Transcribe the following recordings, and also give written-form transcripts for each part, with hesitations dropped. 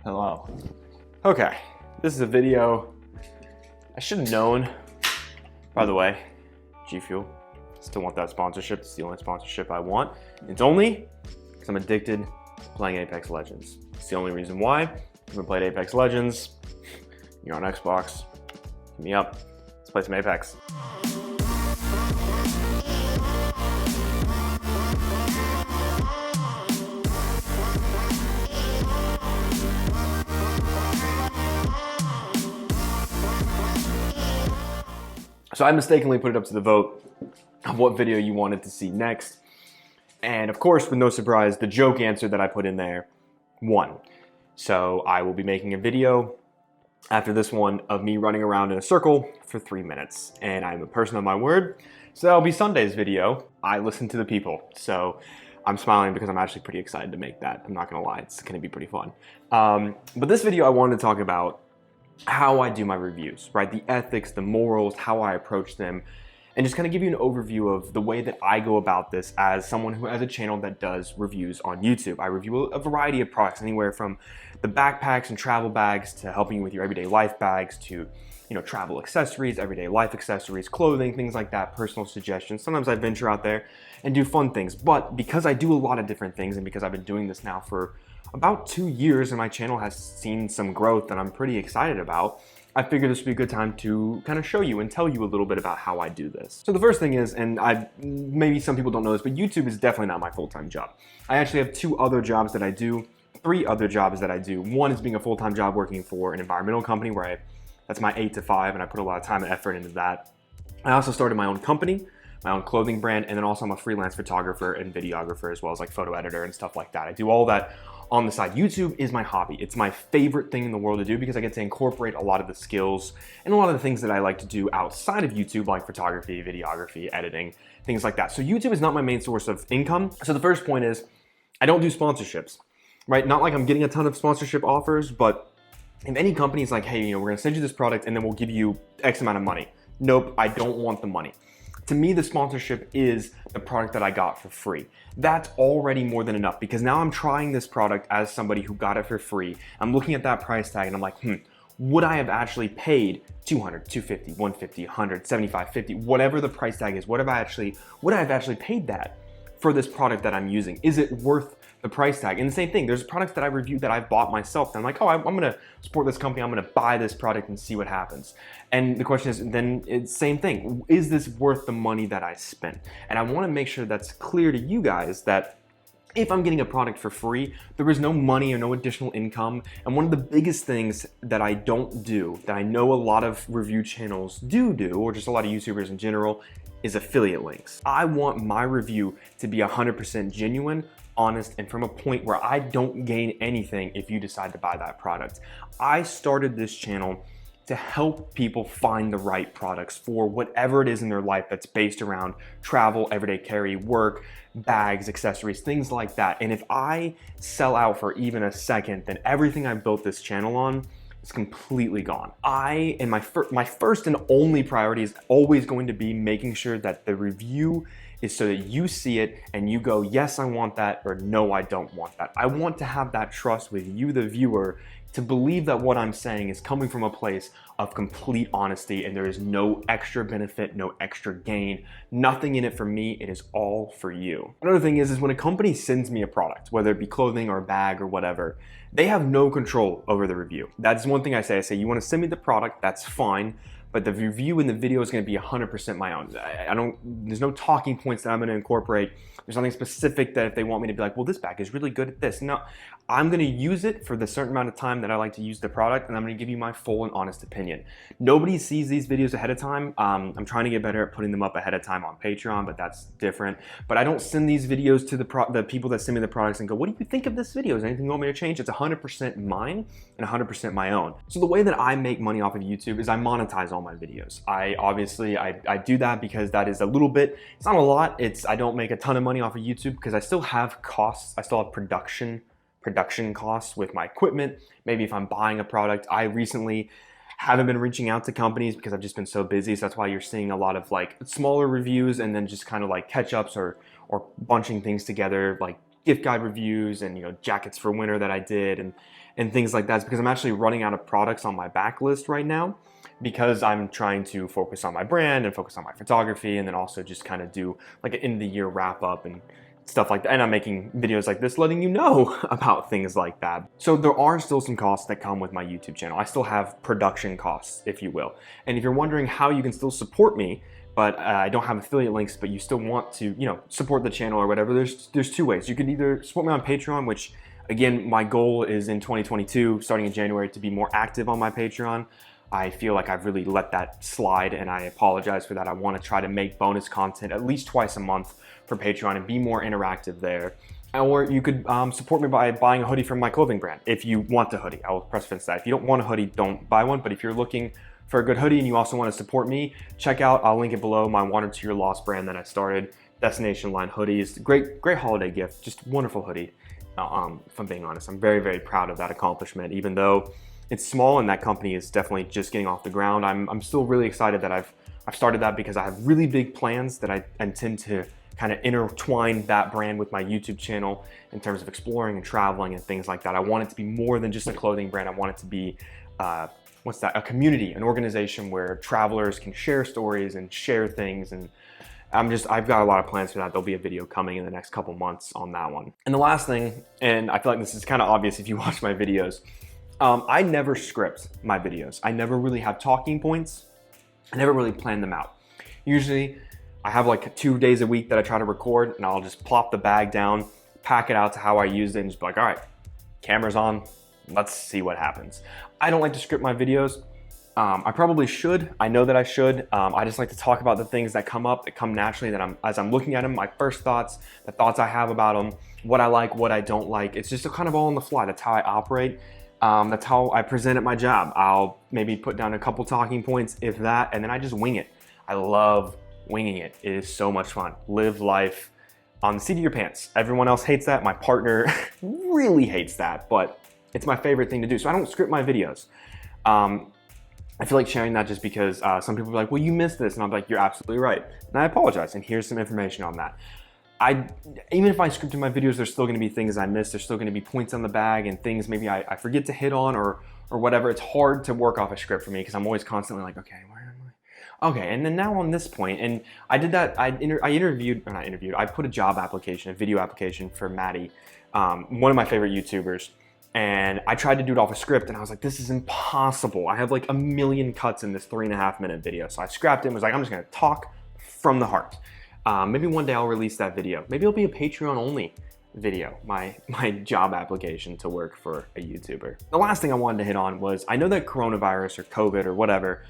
Hello. Okay, this is a video I should have known. By the way, G Fuel, still want that sponsorship. It's the only sponsorship I want. It's only because I'm addicted to playing Apex Legends. It's the only reason why. If you haven't played Apex Legends, you're on Xbox, hit me up. Let's play some Apex. So I mistakenly put it up to the vote of what video you wanted to see next. And of course, with no surprise, the joke answer that I put in there won. So I will be making a video after this one of me running around in a circle for 3 minutes. And I'm a person of my word. So that'll be Sunday's video. I listen to the people. So I'm smiling because I'm actually pretty excited to make that. I'm not gonna lie, it's gonna be pretty fun. But this video I wanted to talk about how I do my reviews, right? The ethics, the morals, how I approach them, and just kind of give you an overview of the way that I go about this as someone who has a channel that does reviews on YouTube. I review a variety of products, anywhere from the backpacks and travel bags to helping you with your everyday life bags to, travel accessories, everyday life accessories, clothing, things like that, personal suggestions. Sometimes I venture out there and do fun things, but because I do a lot of different things and because I've been doing this now for about 2 years and my channel has seen some growth that I'm pretty excited about, I figured this would be a good time to kind of show you and tell you a little bit about how I do this. So the first thing is, and maybe some people don't know this, but YouTube is definitely not my full-time job. I actually have 2 other jobs that I do, 3 other jobs that I do. One is being a full-time job working for an environmental company where that's my 8 to 5 and I put a lot of time and effort into that. I also started my own company, my own clothing brand, and then also I'm a freelance photographer and videographer as well as like photo editor and stuff like that. I do all that on the side. YouTube is my hobby. It's my favorite thing in the world to do because I get to incorporate a lot of the skills and a lot of the things that I like to do outside of YouTube, like photography, videography, editing, things like that. So YouTube is not my main source of income. So the first point is I don't do sponsorships, right? Not like I'm getting a ton of sponsorship offers, but if any company is like, hey, we're gonna send you this product and then we'll give you X amount of money. Nope, I don't want the money. To me, the sponsorship is the product that I got for free. That's already more than enough because now I'm trying this product as somebody who got it for free. I'm looking at that price tag and I'm like, would I have actually paid 200, 250, 150, 100, 75, 50, whatever the price tag is, would I have actually paid that for this product that I'm using? Is it worth the price tag? And the same thing, there's products that I reviewed that I've bought myself. And I'm like, I'm gonna support this company. I'm gonna buy this product and see what happens. And the question is, then it's the same thing. Is this worth the money that I spent? And I wanna make sure that's clear to you guys that if I'm getting a product for free, there is no money or no additional income. And one of the biggest things that I don't do, that I know a lot of review channels do, or just a lot of YouTubers in general, is affiliate links. I want my review to be 100% genuine, honest, and from a point where I don't gain anything if you decide to buy that product. I started this channel to help people find the right products for whatever it is in their life that's based around travel, everyday carry, work, bags, accessories, things like that. And if I sell out for even a second, then everything I built this channel on is completely gone. My first and only priority is always going to be making sure that the review is so that you see it and you go, yes, I want that, or no, I don't want that. I want to have that trust with you, the viewer, to believe that what I'm saying is coming from a place of complete honesty and there is no extra benefit, no extra gain, nothing in it for me, it is all for you. Another thing is when a company sends me a product, whether it be clothing or a bag or whatever, they have no control over the review. That's one thing I say, you wanna send me the product, that's fine, but the review in the video is gonna be 100% my own. There's no talking points that I'm gonna incorporate. There's nothing specific that if they want me to be like, well, this bag is really good at this. No, I'm gonna use it for the certain amount of time that I like to use the product, and I'm gonna give you my full and honest opinion. Nobody sees these videos ahead of time. I'm trying to get better at putting them up ahead of time on Patreon, but that's different. But I don't send these videos to the people that send me the products and go, what do you think of this video? Is there anything you want me to change? It's 100% mine and 100% my own. So the way that I make money off of YouTube is I monetize all my videos. I do that because that is a little bit, it's not a lot. I don't make a ton of money off of YouTube because I still have costs. I still have production costs with my equipment. Maybe if I'm buying a product, I recently haven't been reaching out to companies because I've just been so busy. So that's why you're seeing a lot of like smaller reviews and then just kind of like catch-ups or bunching things together, like gift guide reviews and jackets for winter that I did and and things like that is because I'm actually running out of products on my backlist right now, because I'm trying to focus on my brand and focus on my photography, and then also just kind of do like an end of the year wrap up and stuff like that. And I'm making videos like this letting you know about things like that. So there are still some costs that come with my YouTube channel. I still have production costs, if you will. And if you're wondering how you can still support me, but I don't have affiliate links, but you still want to, you know, support the channel or whatever, there's two ways. You can either support me on Patreon, which again, my goal is in 2022, starting in January, to be more active on my Patreon. I feel like I've really let that slide, and I apologize for that. I want to try to make bonus content at least twice a month for Patreon and be more interactive there. Or you could support me by buying a hoodie from my clothing brand if you want a hoodie. I will preface that. If you don't want a hoodie, don't buy one. But if you're looking for a good hoodie and you also want to support me, check out, I'll link it below, my Wandrd to Your Lost brand that I started. Destination line hoodies. Great holiday gift. Just wonderful hoodie. If I'm being honest, I'm very, very proud of that accomplishment. Even though it's small and that company is definitely just getting off the ground, I'm still really excited that I've started that, because I have really big plans that I intend to kind of intertwine that brand with my YouTube channel in terms of exploring and traveling and things like that. I want it to be more than just a clothing brand. I want it to be, a community, an organization where travelers can share stories and share things. And I've got a lot of plans for that. There'll be a video coming in the next couple months on that one. And the last thing, and I feel like this is kind of obvious if you watch my videos, I never script my videos. I never really have talking points. I never really plan them out. Usually I have like 2 days a week that I try to record, and I'll just plop the bag down, pack it out to how I use it, and just be like, all right, camera's on, let's see what happens. I don't like to script my videos. I probably should. I know that I should. I just like to talk about the things that come up, that come naturally, that as I'm looking at them, my first thoughts, the thoughts I have about them, what I like, what I don't like. It's just kind of all on the fly. That's how I operate. That's how I present at my job. I'll maybe put down a couple talking points, if that, and then I just wing it. I love winging it. It is so much fun. Live life on the seat of your pants. Everyone else hates that. My partner really hates that, but it's my favorite thing to do. So I don't script my videos. I feel like sharing that just because some people are like, well, you missed this. And I'm like, you're absolutely right. And I apologize. And here's some information on that. Even if I scripted my videos, there's still gonna be things I miss. There's still gonna be points on the bag and things maybe I forget to hit on or whatever. It's hard to work off a script for me because I'm always constantly like, okay, where am I? Okay, and then now on this point, and I did that, I put a job application, a video application for Maddie, one of my favorite YouTubers. And I tried to do it off a script, and I was like, this is impossible. I have like a million cuts in this 3.5 minute video. So I scrapped it and was like, I'm just gonna talk from the heart. Maybe one day I'll release that video. Maybe it'll be a Patreon only video, my job application to work for a YouTuber. The last thing I wanted to hit on was, I know that coronavirus or COVID or whatever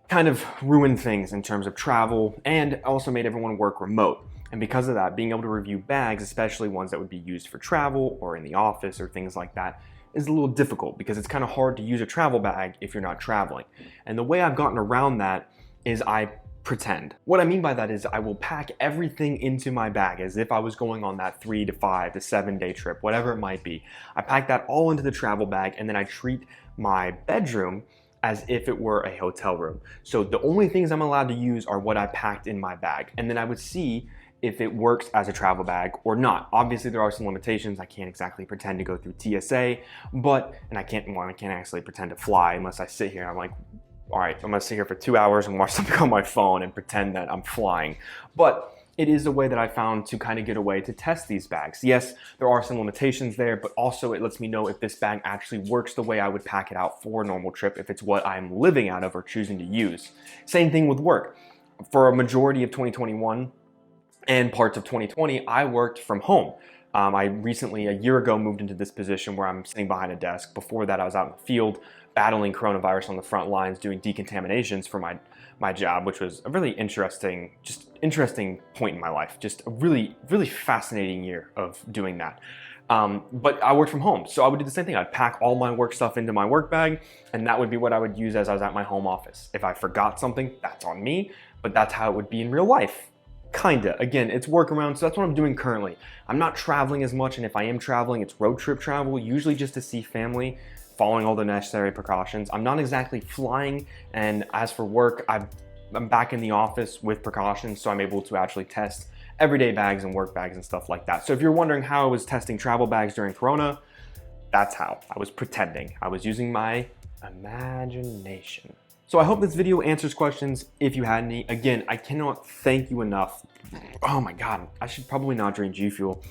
kind of ruined things in terms of travel, and also made everyone work remote. And because of that, being able to review bags, especially ones that would be used for travel or in the office or things like that, is a little difficult because it's kind of hard to use a travel bag if you're not traveling. And the way I've gotten around that is I pretend. What I mean by that is I will pack everything into my bag as if I was going on that 3 to 5 to 7 day trip, whatever it might be. I pack that all into the travel bag, and then I treat my bedroom as if it were a hotel room. So the only things I'm allowed to use are what I packed in my bag. And then I would see if it works as a travel bag or not. Obviously there are some limitations. I can't exactly pretend to go through TSA, and I can't actually pretend to fly unless I sit here and I'm like, all right, I'm gonna sit here for 2 hours and watch something on my phone and pretend that I'm flying. But it is a way that I found to kind of get away to test these bags. Yes, there are some limitations there, but also it lets me know if this bag actually works the way I would pack it out for a normal trip, if it's what I'm living out of or choosing to use. Same thing with work. For a majority of 2021 and parts of 2020, I worked from home. I recently, a year ago, moved into this position where I'm sitting behind a desk. Before that, I was out in the field battling coronavirus on the front lines, doing decontaminations for my job, which was a really interesting point in my life. Just a really, really fascinating year of doing that. But I worked from home, so I would do the same thing. I'd pack all my work stuff into my work bag, and that would be what I would use as I was at my home office. If I forgot something, that's on me, but that's how it would be in real life. Kinda. Again, it's workaround, so that's what I'm doing currently. I'm not traveling as much, and if I am traveling, it's road trip travel, usually just to see family, following all the necessary precautions. I'm not exactly flying, and as for work, I'm back in the office with precautions, so I'm able to actually test everyday bags and work bags and stuff like that. So if you're wondering how I was testing travel bags during Corona, That's how. I was pretending. I was using my imagination. So I hope this video answers questions if you had any. Again, I cannot thank you enough. Oh my God, I should probably not drink G Fuel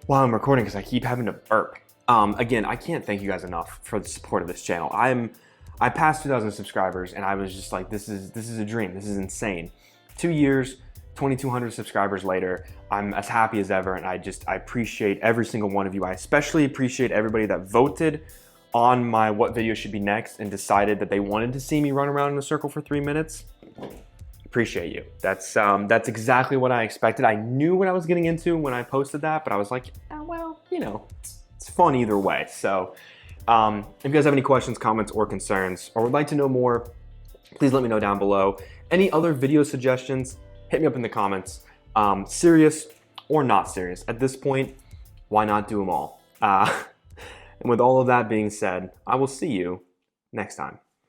while I'm recording because I keep having to burp. Again, I can't thank you guys enough for the support of this channel. I passed 2,000 subscribers and I was just like, this is a dream. This is insane. 2 years, 2,200 subscribers later, I'm as happy as ever, and I appreciate every single one of you. I especially appreciate everybody that voted on my what video should be next and decided that they wanted to see me run around in a circle for 3 minutes. Appreciate you. That's exactly what I expected. I knew what I was getting into when I posted that, but I was like, oh, well, you know, it's fun either way. So if you guys have any questions, comments, or concerns, or would like to know more, please let me know down below. Any other video suggestions, hit me up in the comments. Serious or not serious. At this point, why not do them all? And with all of that being said, I will see you next time.